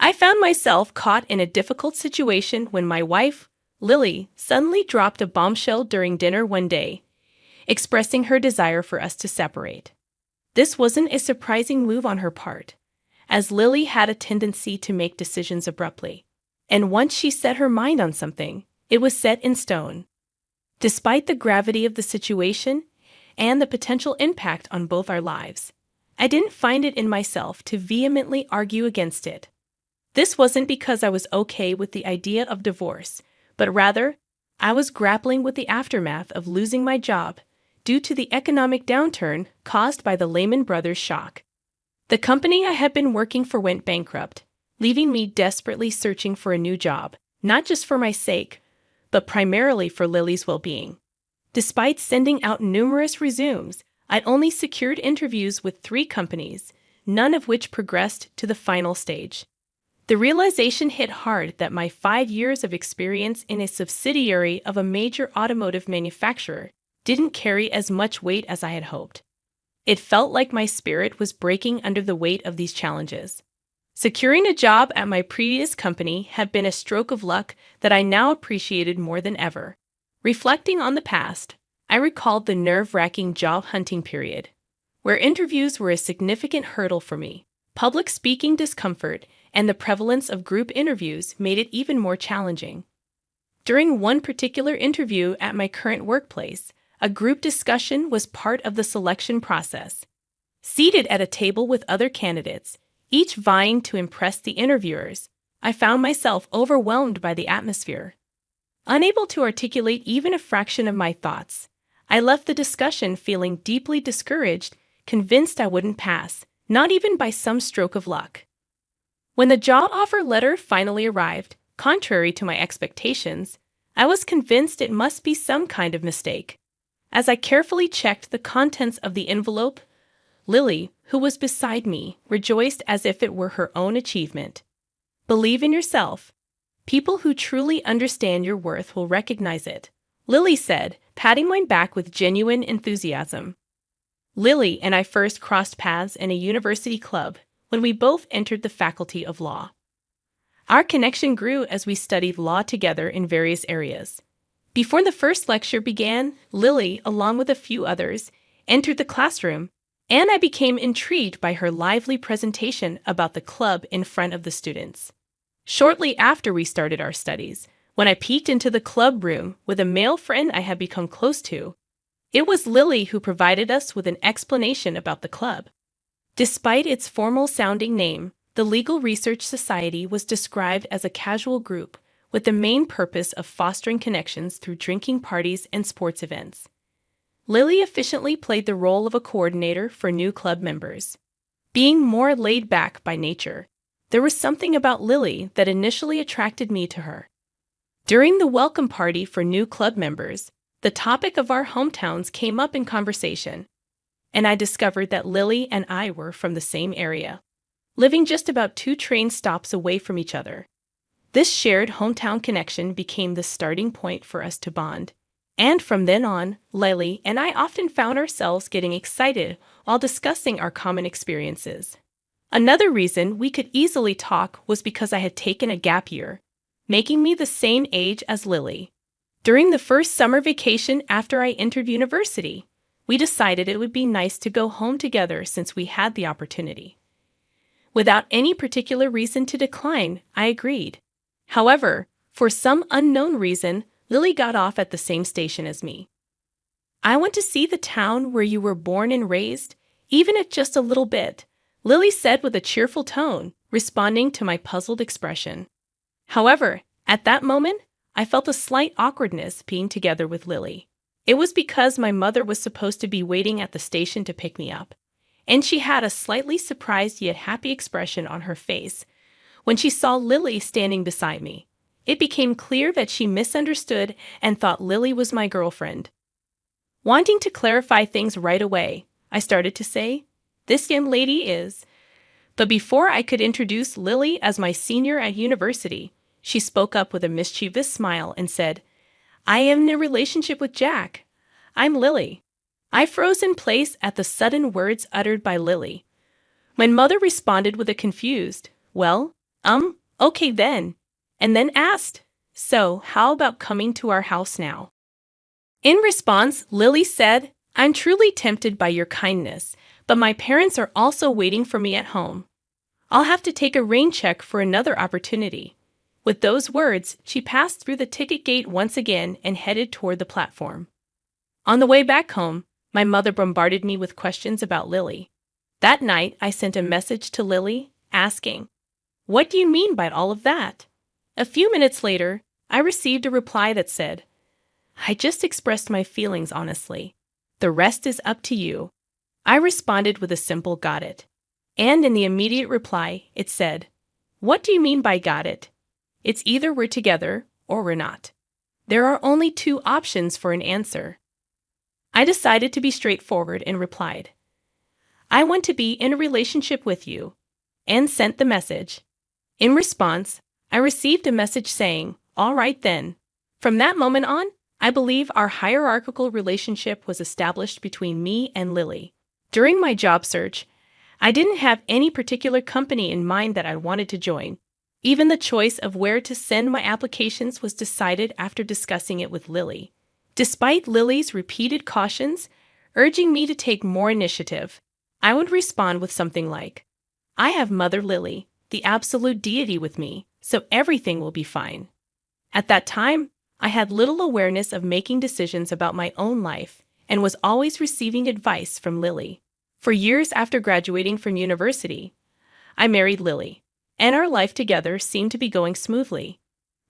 I found myself caught in a difficult situation when my wife, Lily, suddenly dropped a bombshell during dinner one day, expressing her desire for us to separate. This wasn't a surprising move on her part, as Lily had a tendency to make decisions abruptly. And once she set her mind on something, it was set in stone. Despite the gravity of the situation and the potential impact on both our lives, I didn't find it in myself to vehemently argue against it. This wasn't because I was okay with the idea of divorce, but rather, I was grappling with the aftermath of losing my job due to the economic downturn caused by the Lehman Brothers shock. The company I had been working for went bankrupt, leaving me desperately searching for a new job, not just for my sake, but primarily for Lily's well-being. Despite sending out numerous resumes, I'd only secured interviews with 3 companies, none of which progressed to the final stage. The realization hit hard that my 5 years of experience in a subsidiary of a major automotive manufacturer didn't carry as much weight as I had hoped. It felt like my spirit was breaking under the weight of these challenges. Securing a job at my previous company had been a stroke of luck that I now appreciated more than ever. Reflecting on the past, I recalled the nerve-wracking job hunting period, where interviews were a significant hurdle for me. Public speaking discomfort and the prevalence of group interviews made it even more challenging. During one particular interview at my current workplace, a group discussion was part of the selection process. Seated at a table with other candidates, each vying to impress the interviewers, I found myself overwhelmed by the atmosphere. Unable to articulate even a fraction of my thoughts, I left the discussion feeling deeply discouraged, convinced I wouldn't pass, not even by some stroke of luck. When the job offer letter finally arrived, contrary to my expectations, I was convinced it must be some kind of mistake. As I carefully checked the contents of the envelope, Lily, who was beside me, rejoiced as if it were her own achievement. Believe in yourself. People who truly understand your worth will recognize it, Lily said, patting my back with genuine enthusiasm. Lily and I first crossed paths in a university club when we both entered the Faculty of Law. Our connection grew as we studied law together in various areas. Before the first lecture began, Lily, along with a few others, entered the classroom, and I became intrigued by her lively presentation about the club in front of the students. Shortly after we started our studies, when I peeked into the club room with a male friend I had become close to, it was Lily who provided us with an explanation about the club. Despite its formal-sounding name, the Legal Research Society was described as a casual group with the main purpose of fostering connections through drinking parties and sports events. Lily efficiently played the role of a coordinator for new club members. Being more laid back by nature, there was something about Lily that initially attracted me to her. During the welcome party for new club members, the topic of our hometowns came up in conversation, and I discovered that Lily and I were from the same area, living just about 2 train stops away from each other. This shared hometown connection became the starting point for us to bond, and from then on, Lily and I often found ourselves getting excited while discussing our common experiences. Another reason we could easily talk was because I had taken a gap year, making me the same age as Lily. During the first summer vacation after I entered university, we decided it would be nice to go home together since we had the opportunity. Without any particular reason to decline, I agreed. However, for some unknown reason, Lily got off at the same station as me. "I want to see the town where you were born and raised, even if just a little bit," Lily said with a cheerful tone, responding to my puzzled expression. However, at that moment, I felt a slight awkwardness being together with Lily. It was because my mother was supposed to be waiting at the station to pick me up, and she had a slightly surprised yet happy expression on her face when she saw Lily standing beside me. It became clear that she misunderstood and thought Lily was my girlfriend. Wanting to clarify things right away, I started to say, "This young lady is..." But before I could introduce Lily as my senior at university, she spoke up with a mischievous smile and said, "I am in a relationship with Jack. I'm Lily." I froze in place at the sudden words uttered by Lily. My mother responded with a confused, "Well, Okay then. And then asked, "So, how about coming to our house now?" In response, Lily said, "I'm truly tempted by your kindness, but my parents are also waiting for me at home. I'll have to take a rain check for another opportunity." With those words, she passed through the ticket gate once again and headed toward the platform. On the way back home, my mother bombarded me with questions about Lily. That night, I sent a message to Lily asking, "What do you mean by all of that?" A few minutes later, I received a reply that said, "I just expressed my feelings honestly. The rest is up to you." I responded with a simple "got it." And in the immediate reply, it said, "What do you mean by got it? It's either we're together or we're not. There are only two options for an answer." I decided to be straightforward and replied, "I want to be in a relationship with you," and sent the message. In response, I received a message saying, "All right then." From that moment on, I believe our hierarchical relationship was established between me and Lily. During my job search, I didn't have any particular company in mind that I wanted to join. Even the choice of where to send my applications was decided after discussing it with Lily. Despite Lily's repeated cautions, urging me to take more initiative, I would respond with something like, "I have Mother Lily, the absolute deity, with me, so everything will be fine." At that time, I had little awareness of making decisions about my own life and was always receiving advice from Lily. For years after graduating from university, I married Lily, and our life together seemed to be going smoothly.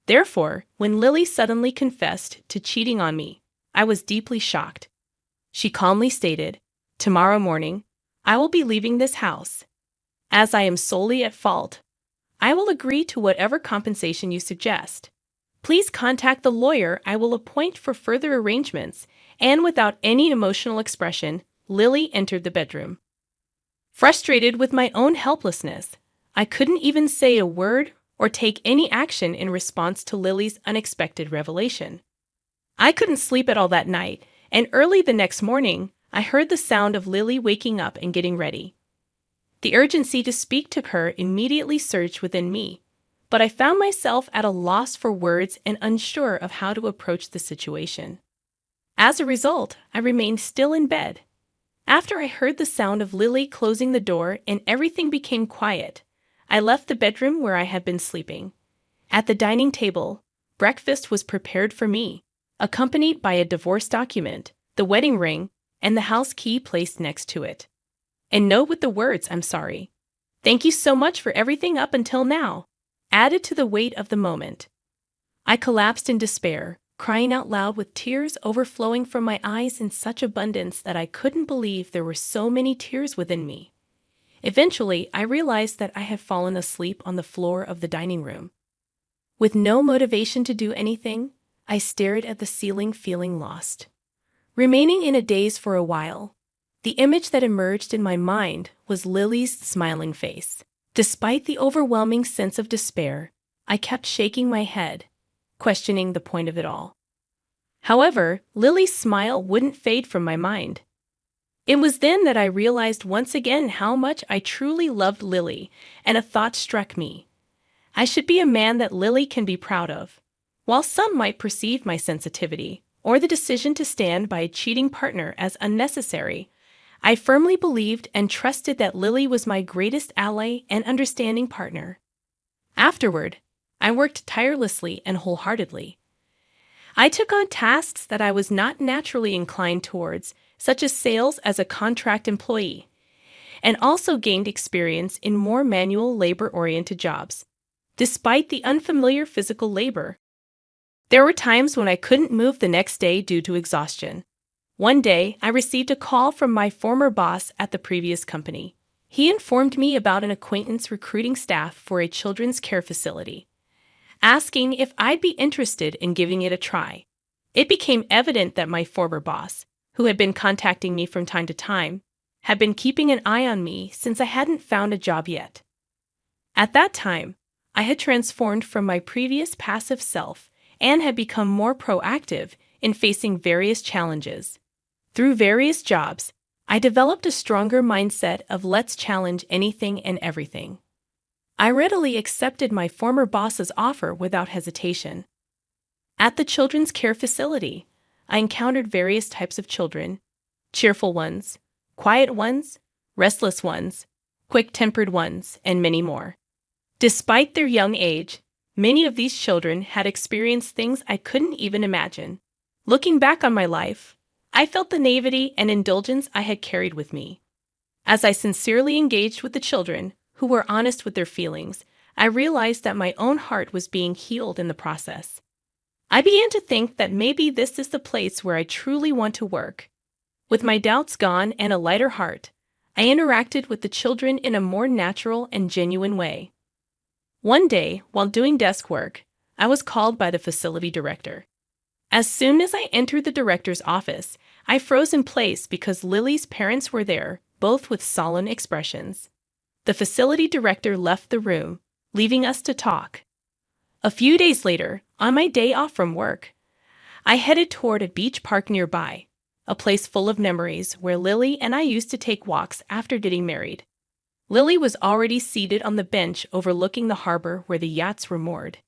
Therefore, when Lily suddenly confessed to cheating on me, I was deeply shocked. She calmly stated, "Tomorrow morning, I will be leaving this house. As I am solely at fault, I will agree to whatever compensation you suggest. Please contact the lawyer I will appoint for further arrangements," and without any emotional expression, Lily entered the bedroom. Frustrated with my own helplessness, I couldn't even say a word or take any action in response to Lily's unexpected revelation. I couldn't sleep at all that night, and early the next morning, I heard the sound of Lily waking up and getting ready. The urgency to speak to her immediately surged within me, but I found myself at a loss for words and unsure of how to approach the situation. As a result, I remained still in bed. After I heard the sound of Lily closing the door and everything became quiet, I left the bedroom where I had been sleeping. At the dining table, breakfast was prepared for me, accompanied by a divorce document, the wedding ring, and the house key placed next to it. And note with the words, "I'm sorry. Thank you so much for everything up until now," added to the weight of the moment. I collapsed in despair, crying out loud with tears overflowing from my eyes in such abundance that I couldn't believe there were so many tears within me. Eventually, I realized that I had fallen asleep on the floor of the dining room. With no motivation to do anything, I stared at the ceiling feeling lost. Remaining in a daze for a while, the image that emerged in my mind was Lily's smiling face. Despite the overwhelming sense of despair, I kept shaking my head, questioning the point of it all. However, Lily's smile wouldn't fade from my mind. It was then that I realized once again how much I truly loved Lily, and a thought struck me. I should be a man that Lily can be proud of. While some might perceive my sensitivity, or the decision to stand by a cheating partner as unnecessary, I firmly believed and trusted that Lily was my greatest ally and understanding partner. Afterward, I worked tirelessly and wholeheartedly. I took on tasks that I was not naturally inclined towards, such as sales as a contract employee, and also gained experience in more manual labor-oriented jobs. Despite the unfamiliar physical labor, there were times when I couldn't move the next day due to exhaustion. One day, I received a call from my former boss at the previous company. He informed me about an acquaintance recruiting staff for a children's care facility, asking if I'd be interested in giving it a try. It became evident that my former boss, who had been contacting me from time to time, had been keeping an eye on me since I hadn't found a job yet. At that time, I had transformed from my previous passive self and had become more proactive in facing various challenges. Through various jobs, I developed a stronger mindset of let's challenge anything and everything. I readily accepted my former boss's offer without hesitation. At the children's care facility, I encountered various types of children: cheerful ones, quiet ones, restless ones, quick-tempered ones, and many more. Despite their young age, many of these children had experienced things I couldn't even imagine. Looking back on my life, I felt the naivety and indulgence I had carried with me. As I sincerely engaged with the children, who were honest with their feelings, I realized that my own heart was being healed in the process. I began to think that maybe this is the place where I truly want to work. With my doubts gone and a lighter heart, I interacted with the children in a more natural and genuine way. One day, while doing desk work, I was called by the facility director. As soon as I entered the director's office, I froze in place because Lily's parents were there, both with solemn expressions. The facility director left the room, leaving us to talk. A few days later, on my day off from work, I headed toward a beach park nearby, a place full of memories where Lily and I used to take walks after getting married. Lily was already seated on the bench overlooking the harbor where the yachts were moored.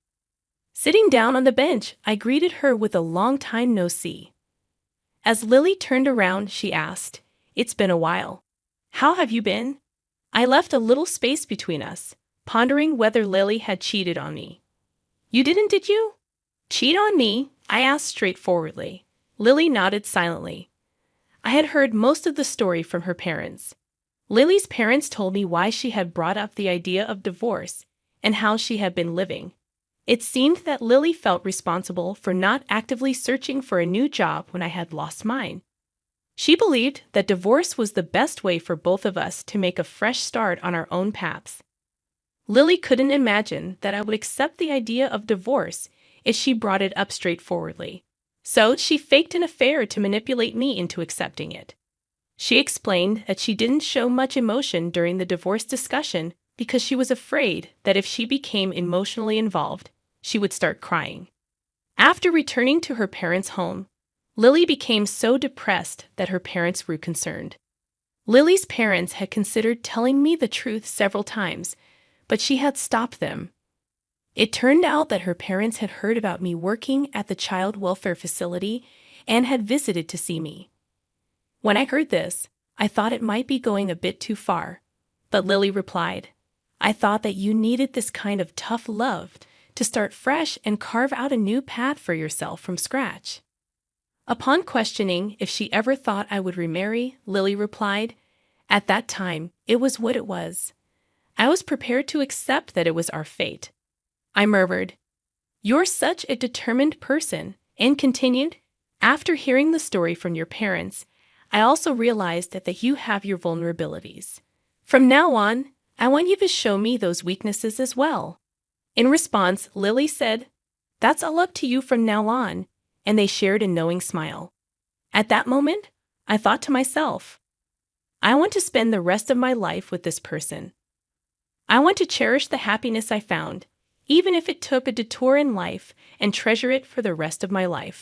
Sitting down on the bench, I greeted her with a long time no see. As Lily turned around, she asked, "It's been a while. How have you been?" I left a little space between us, pondering whether Lily had cheated on me. "You didn't, did you?" "Cheat on me?" I asked straightforwardly. Lily nodded silently. I had heard most of the story from her parents. Lily's parents told me why she had brought up the idea of divorce and how she had been living. It seemed that Lily felt responsible for not actively searching for a new job when I had lost mine. She believed that divorce was the best way for both of us to make a fresh start on our own paths. Lily couldn't imagine that I would accept the idea of divorce if she brought it up straightforwardly. So she faked an affair to manipulate me into accepting it. She explained that she didn't show much emotion during the divorce discussion because she was afraid that if she became emotionally involved, she would start crying. After returning to her parents' home, Lily became so depressed that her parents grew concerned. Lily's parents had considered telling me the truth several times, but she had stopped them. It turned out that her parents had heard about me working at the child welfare facility and had visited to see me. When I heard this, I thought it might be going a bit too far, but Lily replied, "I thought that you needed this kind of tough love to start fresh and carve out a new path for yourself from scratch." Upon questioning if she ever thought I would remarry, Lily replied, "At that time, it was what it was. I was prepared to accept that it was our fate." I murmured, "You're such a determined person," and continued, "After hearing the story from your parents, I also realized that you have your vulnerabilities. From now on, I want you to show me those weaknesses as well." In response, Lily said, "That's all up to you from now on," and they shared a knowing smile. At that moment, I thought to myself, I want to spend the rest of my life with this person. I want to cherish the happiness I found, even if it took a detour in life, and treasure it for the rest of my life.